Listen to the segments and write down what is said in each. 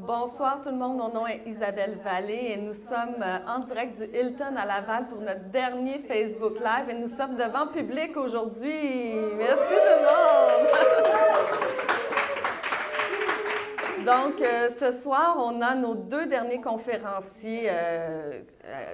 Bonsoir tout le monde, mon nom est Isabelle Vallée et nous sommes en direct du Hilton à Laval pour notre dernier Facebook Live et nous sommes devant public aujourd'hui. Merci tout le monde! Donc, ce soir, on a nos deux derniers conférenciers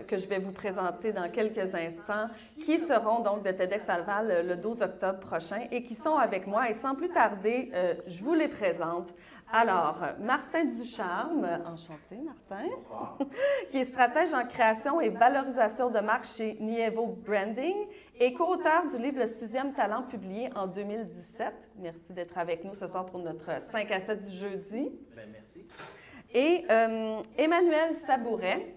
que je vais vous présenter dans quelques instants, qui seront donc de TEDx Laval le 12 octobre prochain et qui sont avec moi. Et sans plus tarder, je vous les présente. Alors, Martin Ducharme, enchanté Martin, bonsoir. Qui est stratège en création et valorisation de marque chez Nievo Branding et co-auteur du livre Le 6e talent publié en 2017. Merci d'être avec nous ce soir pour notre 5 à 7 du jeudi. Bien, merci. Et Emmanuel Sabouret,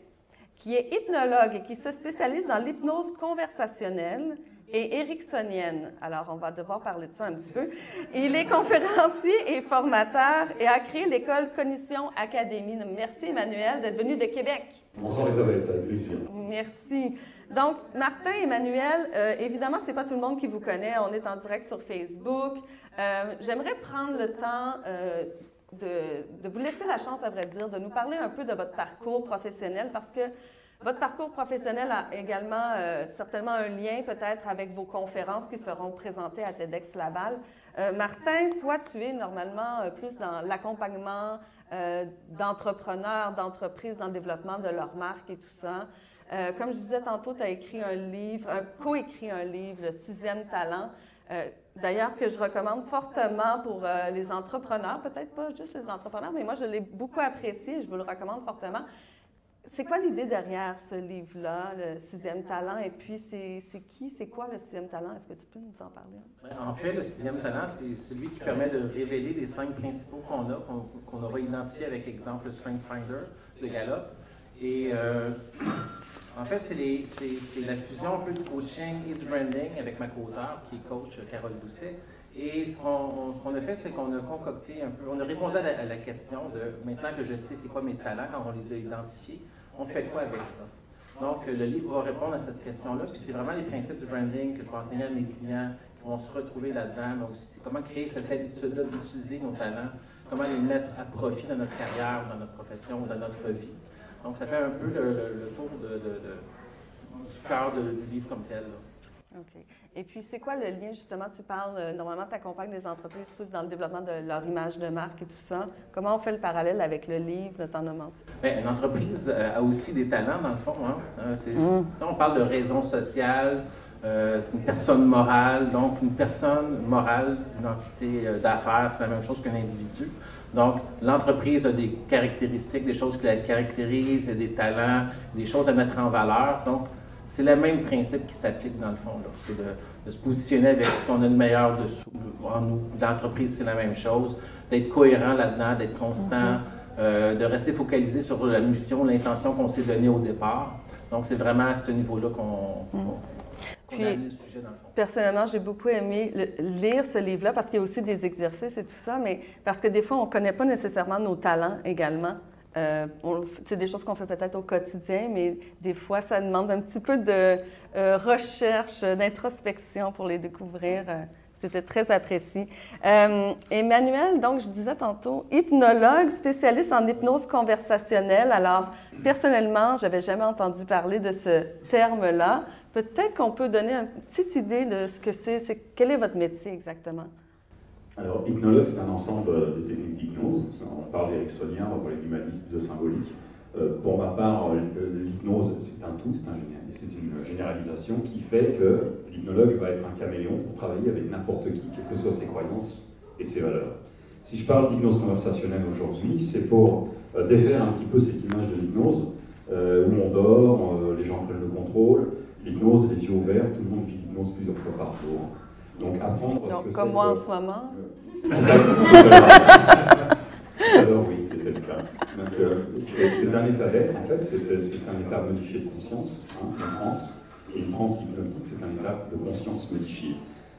qui est hypnologue et qui se spécialise dans l'hypnose conversationnelle et ericksonienne. Alors, on va devoir parler de ça un petit peu. Il est conférencier et formateur et a créé l'école Cognition Academy. Merci, Emmanuel, d'être venu de Québec. Bonsoir, Isabelle, ça fait plaisir. Merci. Donc, Martin et Emmanuel, évidemment, ce n'est pas tout le monde qui vous connaît. On est en direct sur Facebook. J'aimerais prendre le temps de vous laisser la chance, à vrai dire, de nous parler un peu de votre parcours professionnel parce que votre parcours professionnel a également certainement un lien peut-être avec vos conférences qui seront présentées à TEDx Laval. Martin, toi, tu es normalement plus dans l'accompagnement d'entrepreneurs, d'entreprises dans le développement de leur marque et tout ça. Comme je disais tantôt, tu as écrit un livre, co-écrit un livre, Le 6e talent. D'ailleurs, que je recommande fortement pour les entrepreneurs, peut-être pas juste les entrepreneurs, mais moi, je l'ai beaucoup apprécié et je vous le recommande fortement. C'est quoi l'idée derrière ce livre-là, Le 6e talent? Et puis, c'est quoi le 6e talent? Est-ce que tu peux nous en parler? En fait, le 6e talent, c'est celui qui permet de révéler les 5 principaux qu'on aura identifiés avec exemple le StrengthsFinder de Gallup. Et en fait, c'est la fusion un peu du coaching et du branding avec ma co-auteure, qui est coach Carole Doucet. Et ce qu'on a fait, c'est qu'on a concocté un peu, on a répondu à la question de maintenant que je sais c'est quoi mes talents, quand on les a identifiés, on fait quoi avec ça? Donc, le livre va répondre à cette question-là, puis c'est vraiment les principes du branding que je vais enseigner à mes clients qui vont se retrouver là-dedans. Donc, c'est comment créer cette habitude-là d'utiliser nos talents, comment les mettre à profit dans notre carrière, dans notre profession, dans notre vie. Donc, ça fait un peu le tour du cœur du livre comme tel. Là. OK. Et puis, c'est quoi le lien, justement, tu parles, normalement, tu accompagnes des entreprises plus dans le développement de leur image de marque et tout ça. Comment on fait le parallèle avec le livre de ton amant? Bien, une entreprise a aussi des talents, dans le fond. Hein? Là, on parle de raison sociale, c'est une personne morale. Donc, une personne morale, une entité d'affaires, c'est la même chose qu'un individu. Donc, l'entreprise a des caractéristiques, des choses qui la caractérisent, des talents, des choses à mettre en valeur. Donc, c'est le même principe qui s'applique dans le fond. C'est de se positionner avec ce qu'on a de meilleur en nous. L'entreprise, c'est la même chose. D'être cohérent là-dedans, d'être constant, de rester focalisé sur la mission, l'intention qu'on s'est donnée au départ. Donc, c'est vraiment à ce niveau-là qu'on a amené le sujet dans le fond. Personnellement, j'ai beaucoup aimé lire ce livre-là parce qu'il y a aussi des exercices et tout ça, mais parce que des fois, on ne connaît pas nécessairement nos talents également. C'est des choses qu'on fait peut-être au quotidien, mais des fois, ça demande un petit peu de recherche, d'introspection pour les découvrir. C'était très apprécié. Emmanuel, donc, je disais tantôt, hypnologue, spécialiste en hypnose conversationnelle. Alors, personnellement, je n'avais jamais entendu parler de ce terme-là. Peut-être qu'on peut donner une petite idée de ce que c'est. Quel est votre métier exactement? Alors, hypnologue, c'est un ensemble de techniques d'hypnose. On parle d'ericksonien, on va parler d'humanisme, de symbolique. Pour ma part, l'hypnose, c'est un tout, c'est une généralisation qui fait que l'hypnologue va être un caméléon pour travailler avec n'importe qui, quelles que soient ses croyances et ses valeurs. Si je parle d'hypnose conversationnelle aujourd'hui, c'est pour défaire un petit peu cette image de l'hypnose, où on dort, les gens prennent le contrôle, l'hypnose, les yeux ouverts, tout le monde vit l'hypnose plusieurs fois par jour. Donc apprendre ce que c'est. Comme moi en ce moment. Alors oui, c'était le cas. C'est un état d'être, en fait, c'est un état modifié de conscience, une transe, et une transe hypnotique, c'est un état de conscience modifié.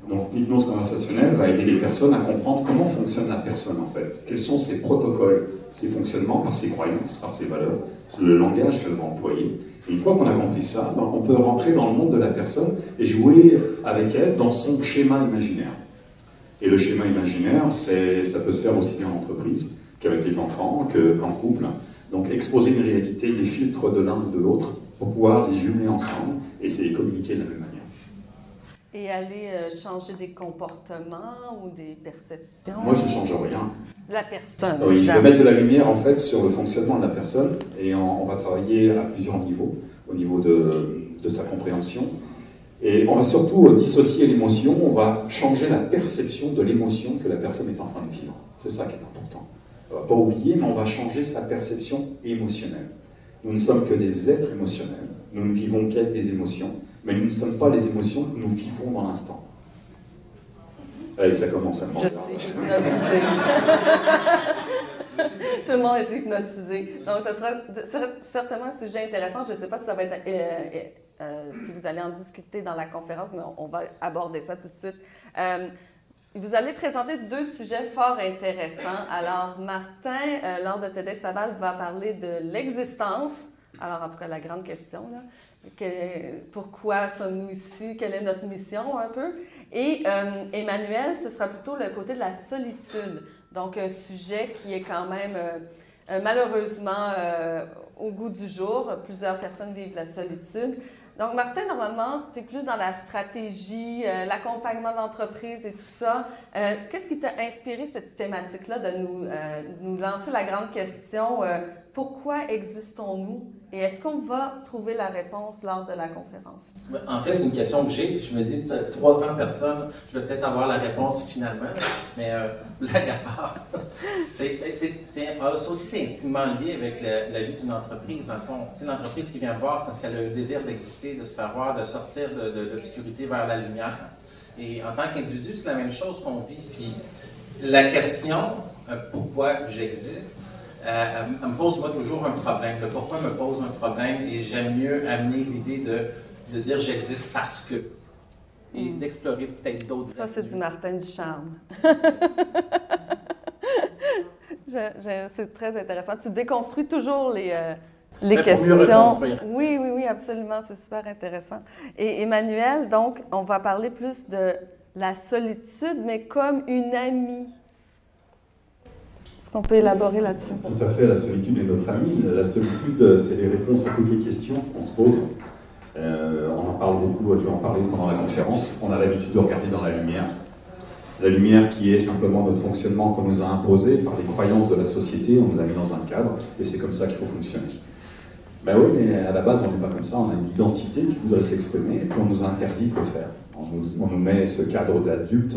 Donc l'hypnose conversationnelle va aider les personnes à comprendre comment fonctionne la personne, en fait. Quels sont ses protocoles, ses fonctionnements, par ses croyances, par ses valeurs, le langage qu'elle va employer. Et une fois qu'on a compris ça, on peut rentrer dans le monde de la personne et jouer avec elle dans son schéma imaginaire. Et le schéma imaginaire, ça peut se faire aussi bien en entreprise, qu'avec les enfants, qu'en couple. Donc exposer une réalité, des filtres de l'un ou de l'autre, pour pouvoir les jumeler ensemble et essayer de communiquer de la même manière. Et aller changer des comportements ou des perceptions? Moi, je ne change rien. La personne. Oui, je vais mettre de la lumière en fait sur le fonctionnement de la personne et on va travailler à plusieurs niveaux, au niveau de sa compréhension. Et on va surtout dissocier l'émotion, on va changer la perception de l'émotion que la personne est en train de vivre. C'est ça qui est important. On ne va pas oublier, mais on va changer sa perception émotionnelle. Nous ne sommes que des êtres émotionnels, nous ne vivons qu'avec des émotions, mais nous ne sommes pas les émotions que nous vivons dans l'instant. Allez, ça commence à prendre. Je suis hypnotisée. Tout le monde est hypnotisé. Donc, ce sera certainement un sujet intéressant. Je ne sais pas si ça va être... si vous allez en discuter dans la conférence, mais on va aborder ça tout de suite. Vous allez présenter deux sujets fort intéressants. Alors, Martin, lors de TEDx Laval, va parler de l'existence. Alors, en tout cas, la grande question, là. Pourquoi sommes-nous ici? Quelle est notre mission, un peu? Et Emmanuel, ce sera plutôt le côté de la solitude. Donc, un sujet qui est quand même, malheureusement, au goût du jour. Plusieurs personnes vivent la solitude. Donc, Martin, normalement, tu es plus dans la stratégie, l'accompagnement d'entreprise et tout ça. Qu'est-ce qui t'a inspiré cette thématique-là de nous lancer la grande question pourquoi existons-nous? Et est-ce qu'on va trouver la réponse lors de la conférence? En fait, c'est une question que j'ai. Je me dis, 300 personnes, je vais peut-être avoir la réponse finalement. Mais blague à part, ça aussi, c'est intimement lié avec la vie d'une entreprise. Dans le fond, c'est une entreprise qui vient voir, c'est parce qu'elle a le désir d'exister, de se faire voir, de sortir de l'obscurité vers la lumière. Et en tant qu'individu, c'est la même chose qu'on vit. Puis la question, pourquoi j'existe, elle me pose moi toujours un problème. Le pourquoi me pose un problème et j'aime mieux amener l'idée de dire j'existe parce que. Et d'explorer peut-être d'autres. Ça, c'est du Martin Ducharme. C'est très intéressant. Tu déconstruis toujours les questions. Pour mieux reconstruire. Oui, absolument. C'est super intéressant. Et Emmanuel, donc, on va parler plus de la solitude, mais comme une amie. Est-ce qu'on peut élaborer là-dessus? Tout à fait, la solitude est notre amie. La solitude, c'est les réponses à toutes les questions qu'on se pose. On en parle beaucoup, je vais en parler pendant la conférence. On a l'habitude de regarder dans la lumière. La lumière qui est simplement notre fonctionnement qu'on nous a imposé par les croyances de la société, on nous a mis dans un cadre, et c'est comme ça qu'il faut fonctionner. Ben oui, mais à la base, on n'est pas comme ça, on a une identité qui voudrait s'exprimer, et puis on nous interdit de le faire. On nous met ce cadre d'adulte,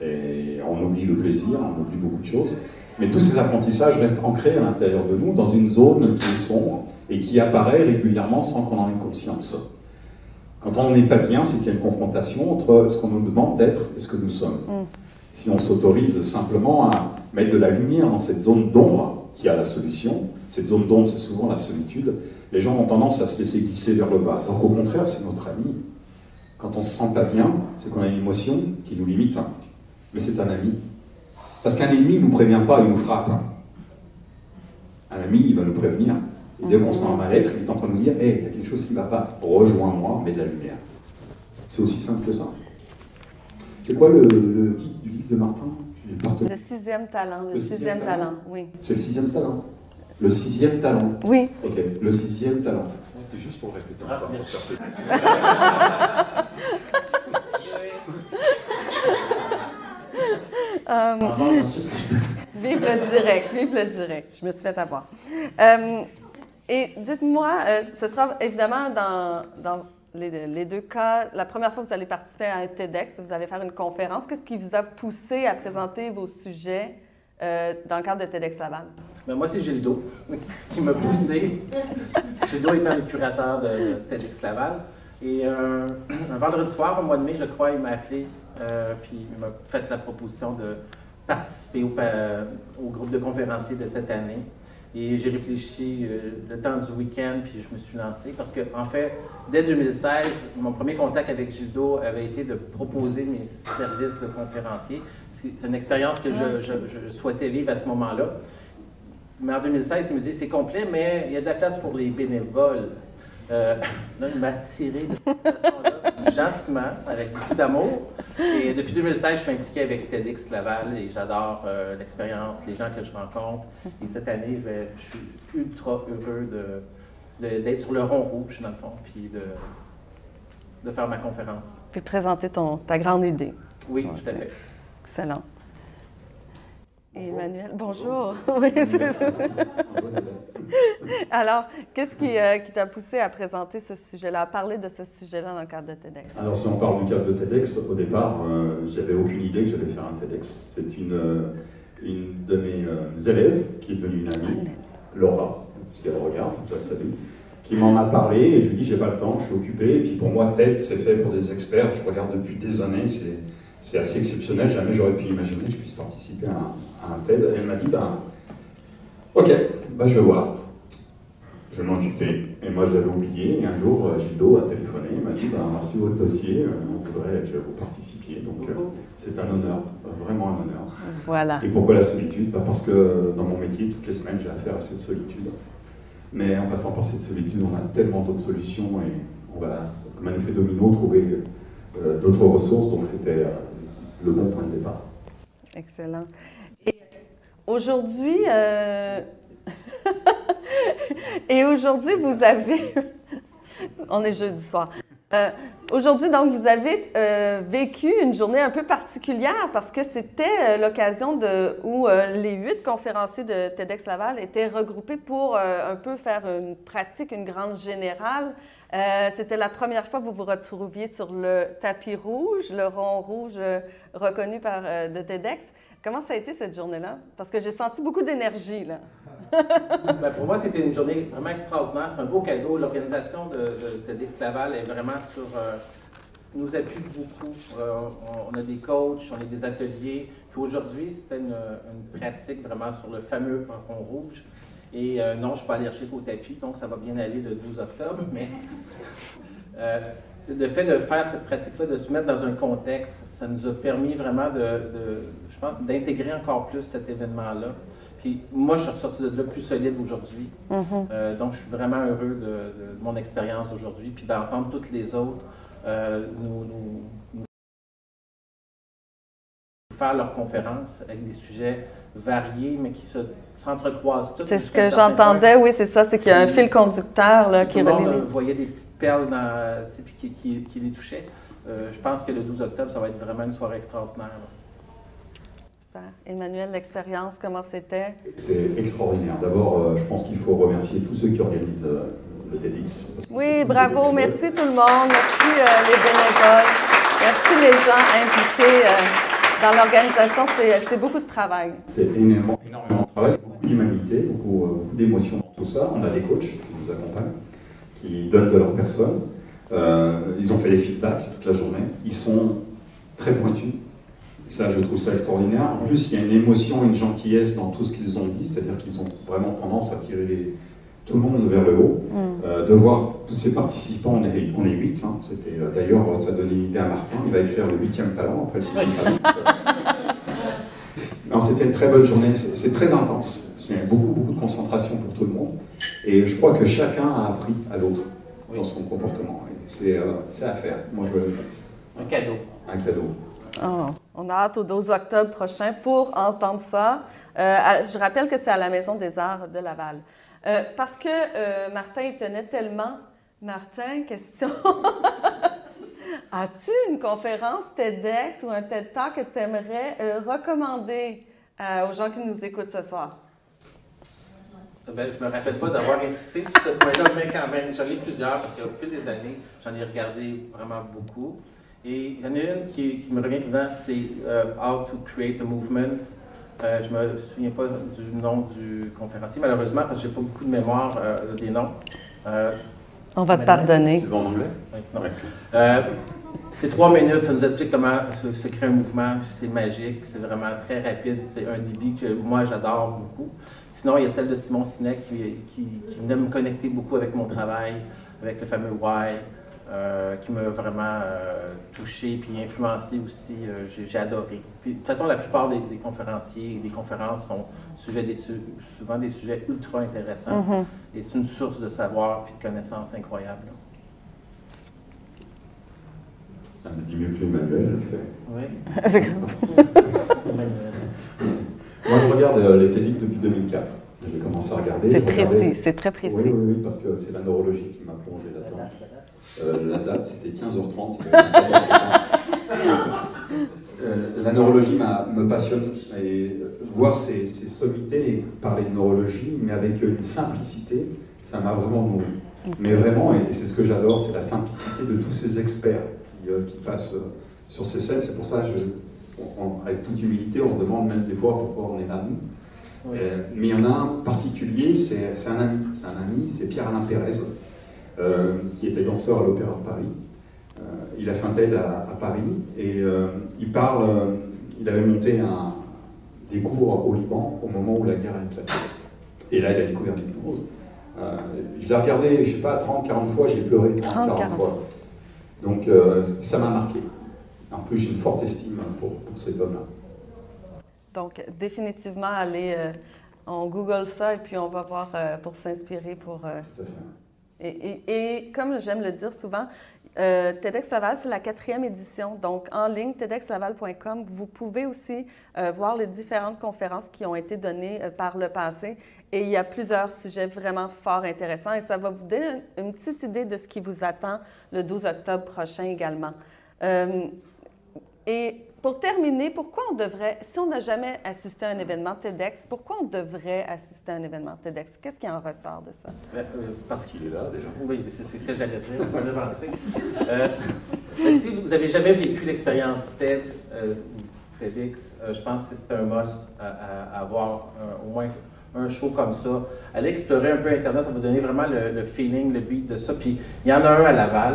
et on oublie le plaisir, on oublie beaucoup de choses. Mais tous ces apprentissages restent ancrés à l'intérieur de nous, dans une zone qui est sombre, et qui apparaît régulièrement sans qu'on en ait conscience. Quand on n'est pas bien, c'est qu'il y a une confrontation entre ce qu'on nous demande d'être et ce que nous sommes. Si on s'autorise simplement à mettre de la lumière dans cette zone d'ombre qui a la solution, cette zone d'ombre, c'est souvent la solitude, les gens ont tendance à se laisser glisser vers le bas. Donc au contraire, c'est notre ami. Quand on se sent pas bien, c'est qu'on a une émotion qui nous limite, mais c'est un ami. Parce qu'un ennemi ne nous prévient pas, il nous frappe. Un ami, il va nous prévenir. Et dès qu'on sent un mal-être, il est en train de nous dire « Hey, il y a quelque chose qui ne va pas, rejoins-moi, mets de la lumière. » C'est aussi simple que ça. C'est quoi le titre du livre de Martin? Le sixième talent. Le sixième talent, oui. C'est le sixième talent? Le sixième talent? Oui. Ok, le sixième talent. C'était juste pour répéter encore. Vive le direct. Je me suis fait avoir. Et dites-moi, ce sera évidemment dans les deux cas, la première fois que vous allez participer à un TEDx, vous allez faire une conférence. Qu'est-ce qui vous a poussé à présenter vos sujets dans le cadre de TEDx Laval? Ben moi, c'est Gildo qui m'a poussé. Gildo étant le curateur de TEDx Laval. Et un vendredi soir, au mois de mai, je crois, il m'a appelé puis il m'a fait la proposition de participer au groupe de conférenciers de cette année. Et j'ai réfléchi le temps du week-end, puis je me suis lancé. Parce que, en fait, dès 2016, mon premier contact avec Gildo avait été de proposer mes services de conférencier. C'est une expérience que je souhaitais vivre à ce moment-là. Mais en 2016, il me dit c'est complet, mais il y a de la place pour les bénévoles. Là, il m'a attiré de cette façon-là. gentiment, avec beaucoup d'amour. Et depuis 2016, je suis impliqué avec TEDx Laval et j'adore l'expérience, les gens que je rencontre. Et cette année, je suis ultra heureux d'être sur le rond rouge, dans le fond, puis de faire ma conférence. Puis présenter ta grande idée. Oui, tout à fait. Excellent. Bonjour. Emmanuel, bonjour. Oui, c'est ça. Alors, qu'est-ce qui t'a poussé à présenter ce sujet-là, à parler de ce sujet-là dans le cadre de TEDx? Alors, si on parle du cadre de TEDx, au départ, j'avais aucune idée que j'allais faire un TEDx. C'est une de mes élèves, qui est devenue une amie, Laura, si elle regarde, je la salue, qui m'en a parlé et je lui ai dit j'ai pas le temps, je suis occupé. Et puis pour moi, TED, c'est fait pour des experts. Je regarde depuis des années, c'est assez exceptionnel. Jamais j'aurais pu imaginer que je puisse participer à un TED. Et elle m'a dit ok, je vais voir. Je vais m'en occuper. Et moi, je l'avais oublié. Et un jour, Gildo a téléphoné. Il m'a dit on a reçu votre dossier, on voudrait que vous participiez. Donc, c'est un honneur, vraiment un honneur. Voilà. Et pourquoi la solitude? Parce que dans mon métier, toutes les semaines, j'ai affaire à cette solitude. Mais en passant par cette solitude, on a tellement d'autres solutions et on va, comme un effet domino, trouver d'autres ressources. Donc, c'était le bon point de départ. Excellent. Et aujourd'hui, vous avez... On est jeudi soir. Aujourd'hui, donc, vous avez vécu une journée un peu particulière parce que c'était l'occasion où les 8 conférenciers de TEDx Laval étaient regroupés pour un peu faire une pratique, une grande générale. C'était la première fois que vous vous retrouviez sur le tapis rouge, le rond rouge reconnu de TEDx. Comment ça a été cette journée-là? Parce que j'ai senti beaucoup d'énergie, là. Pour moi, c'était une journée vraiment extraordinaire. C'est un beau cadeau. L'organisation de TEDx Laval est vraiment nous appuie beaucoup. On a des coachs, on a des ateliers. Puis aujourd'hui, c'était une pratique vraiment sur le fameux rond rouge. Et non, je ne suis pas allergique au tapis, donc ça va bien aller le 12 octobre. Mais le fait de faire cette pratique-là, de se mettre dans un contexte, ça nous a permis vraiment je pense, d'intégrer encore plus cet événement-là. Puis moi, je suis ressorti de là plus solide aujourd'hui. Donc, je suis vraiment heureux de mon expérience d'aujourd'hui, puis d'entendre toutes les autres nous faire leurs conférences avec des sujets variés, mais qui s'entrecroisent tous. C'est ce que j'entendais, oui, c'est ça, c'est qu'il y a un fil conducteur là, qui relie. Tout le monde voyait des petites perles qui les touchaient. Je pense que le 12 octobre, ça va être vraiment une soirée extraordinaire. Super. Emmanuel, l'expérience, comment c'était? C'est extraordinaire. D'abord, je pense qu'il faut remercier tous ceux qui organisent le TEDx. Oui, bravo, merci tout le monde, merci les bénévoles, merci les gens impliqués dans l'organisation, c'est beaucoup de travail. C'est énormément de travail, beaucoup d'humanité, beaucoup d'émotions dans tout ça. On a des coachs qui nous accompagnent, qui donnent de leur personne. Ils ont fait des feedbacks toute la journée. Ils sont très pointus. Ça, je trouve ça extraordinaire. En plus, il y a une émotion, une gentillesse dans tout ce qu'ils ont dit, c'est-à-dire qu'ils ont vraiment tendance à tirer tout le monde vers le haut. De voir tous ces participants, on est 8. Hein. D'ailleurs, ça donne une idée à Martin, il va écrire le 8e talent après le 6e talent. Non, c'était une très bonne journée, c'est très intense. Il y a beaucoup de concentration pour tout le monde. Et je crois que chacun a appris à l'autre dans son comportement. C'est à faire. Moi, je le fais. Un cadeau. Un cadeau. Oh, on a hâte au 12 octobre prochain pour entendre ça. Je rappelle que c'est à la Maison des Arts de Laval. Parce que Martin y tenait tellement. Martin, question. As-tu une conférence TEDx ou un TED Talk que tu aimerais recommander aux gens qui nous écoutent ce soir? Je ne me rappelle pas d'avoir insisté sur ce point-là, mais quand même, j'en ai plusieurs parce qu'au fil des années, j'en ai regardé vraiment beaucoup. Et il y en a une qui me revient tout le temps, c'est How to Create a Movement. Je ne me souviens pas du nom du conférencier, malheureusement, parce que je n'ai pas beaucoup de mémoire des noms. On va te pardonner. Tu le veux en anglais? Non. C'est 3 minutes, ça nous explique comment se créer un mouvement. C'est magique, c'est vraiment très rapide. C'est un débit que moi, j'adore beaucoup. Sinon, il y a celle de Simon Sinek qui venait me connecter beaucoup avec mon travail, avec le fameux Why. Qui m'a vraiment touché puis influencé aussi. J'ai adoré. Puis, de toute façon, la plupart des conférenciers et des conférences sont souvent des sujets ultra intéressants. Et c'est une source de savoir et de connaissances incroyables. Elle me dit mieux que Emmanuel, je le fais. Oui. Moi, je regarde les TEDx depuis 2004. J'ai commencé à regarder. C'est précis, c'est très précis. Oui, parce que c'est la neurologie qui m'a plongé là-dedans. La date, c'était 15h30. La neurologie me passionne. Et voir ces sommités et parler de neurologie, mais avec une simplicité, ça m'a vraiment nourri. Mais vraiment, et c'est ce que j'adore, c'est la simplicité de tous ces experts qui passent sur ces scènes. C'est pour ça que, avec toute humilité, on se demande même des fois pourquoi on est là, nous. Oui. Mais il y en a un particulier, c'est un ami, c'est Pierre-Alain Pérez, qui était danseur à l'Opéra de Paris. Il a fait un TED à Paris et il avait monté des cours au Liban au moment où la guerre a éclaté. Et là, il a découvert l'hypnose. Je l'ai regardé, je ne sais pas, 30, 40 fois, j'ai pleuré 30, 40 fois. Donc ça m'a marqué. En plus, j'ai une forte estime pour cet homme-là. Donc, définitivement, aller, on Google ça et puis on va voir pour s'inspirer pour... Tout à fait. Et comme j'aime le dire souvent, TEDx Laval, c'est la 4e édition. Donc, en ligne, tedxlaval.com, vous pouvez aussi voir les différentes conférences qui ont été données par le passé. Et il y a plusieurs sujets vraiment fort intéressants et ça va vous donner une petite idée de ce qui vous attend le 12 octobre prochain également. Et pour terminer, pourquoi on devrait, si on n'a jamais assisté à un événement TEDx, pourquoi on devrait assister à un événement TEDx? Qu'est-ce qui en ressort de ça? Parce qu'il est là déjà. Oui, c'est ce que j'allais dire. Si vous n'avez jamais vécu l'expérience TEDx, je pense que c'est un must à avoir au moins un show comme ça. Allez explorer un peu Internet, ça va vous donner vraiment le feeling, le beat de ça. Puis il y en a un à Laval.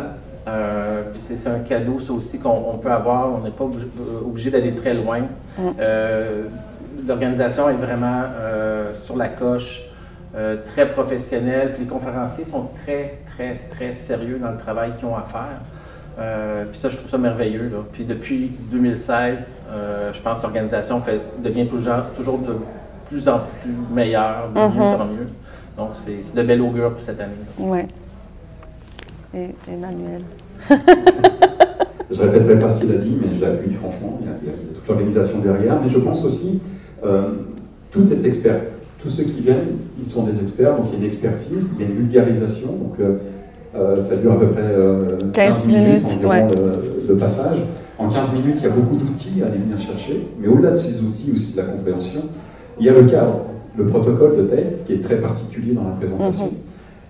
Puis c'est un cadeau, ça aussi, qu'on peut avoir. On n'est pas obligé d'aller très loin. L'organisation est vraiment sur la coche, très professionnelle. Puis les conférenciers sont très, très, très sérieux dans le travail qu'ils ont à faire. Puis ça, je trouve ça merveilleux, là. Puis depuis 2016, je pense que l'organisation devient toujours de plus en plus meilleure, de mieux en mieux. Donc, c'est de bel augure pour cette année. Oui. Et Emmanuel. Je ne répéterai pas ce qu'il a dit, mais je l'appuie franchement. Il y a toute l'organisation derrière. Mais je pense aussi, tout est expert. Tous ceux qui viennent, ils sont des experts. Donc il y a une expertise, il y a une vulgarisation. Donc ça dure à peu près 15 minutes environ le passage. En 15 minutes, il y a beaucoup d'outils à aller venir chercher. Mais au-delà de ces outils, aussi de la compréhension, il y a le cadre, le protocole de TED, qui est très particulier dans la présentation.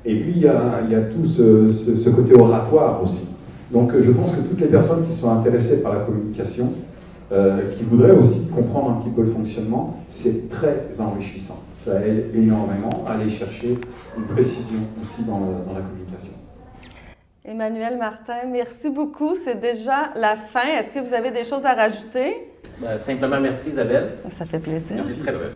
Et puis, il y a tout ce côté oratoire aussi. Donc, je pense que toutes les personnes qui sont intéressées par la communication, qui voudraient aussi comprendre un petit peu le fonctionnement, c'est très enrichissant. Ça aide énormément à aller chercher une précision aussi dans la communication. Emmanuel Martin, merci beaucoup. C'est déjà la fin. Est-ce que vous avez des choses à rajouter? Simplement, merci Isabelle. Ça fait plaisir. Merci Isabelle.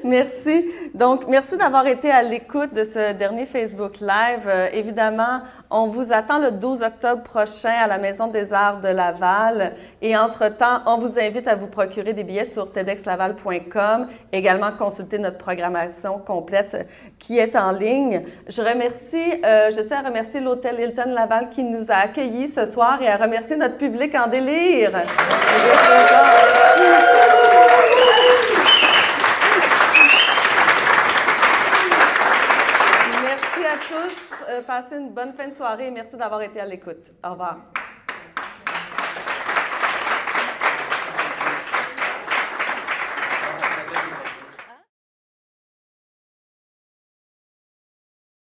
Merci. Donc, merci d'avoir été à l'écoute de ce dernier Facebook Live. Évidemment, on vous attend le 12 octobre prochain à la Maison des Arts de Laval. Et entre-temps, on vous invite à vous procurer des billets sur tedxlaval.com. Également, consulter notre programmation complète qui est en ligne. Je tiens à remercier l'Hôtel Hilton Laval qui nous a accueillis ce soir et à remercier notre public en délire. Merci à tous. Passez une bonne fin de soirée et merci d'avoir été à l'écoute. Au revoir.